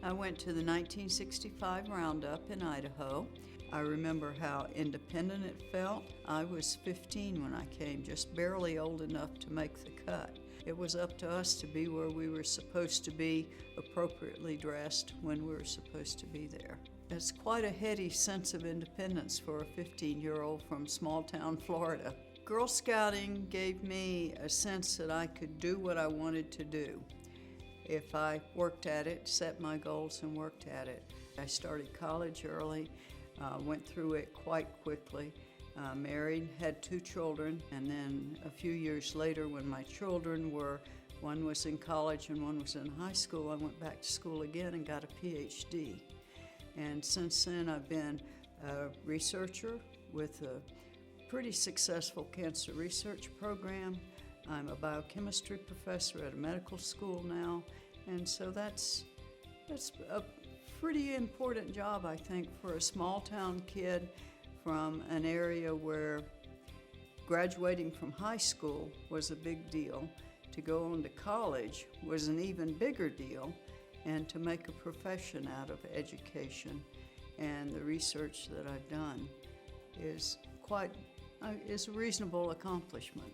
I went to the 1965 Roundup in Idaho. I remember how independent it felt. I was 15 when I came, just barely old enough to make the cut. It was up to us to be where we were supposed to be, appropriately dressed when we were supposed to be there. It's quite a heady sense of independence for a 15-year-old from small-town Florida. Girl Scouting gave me a sense that I could do what I wanted to do if I worked at it, set my goals and worked at it. I started college early, went through it quite quickly, married, had 2 children, and then a few years later when my children were, one was in college and one was in high school, I went back to school again and got a PhD. And since then I've been a researcher with a pretty successful cancer research program. I'm a biochemistry professor at a medical school now, and so that's a pretty important job, I think, for a small-town kid from an area where graduating from high school was a big deal. To go on to college was an even bigger deal, and to make a profession out of education and the research that I've done is a reasonable accomplishment.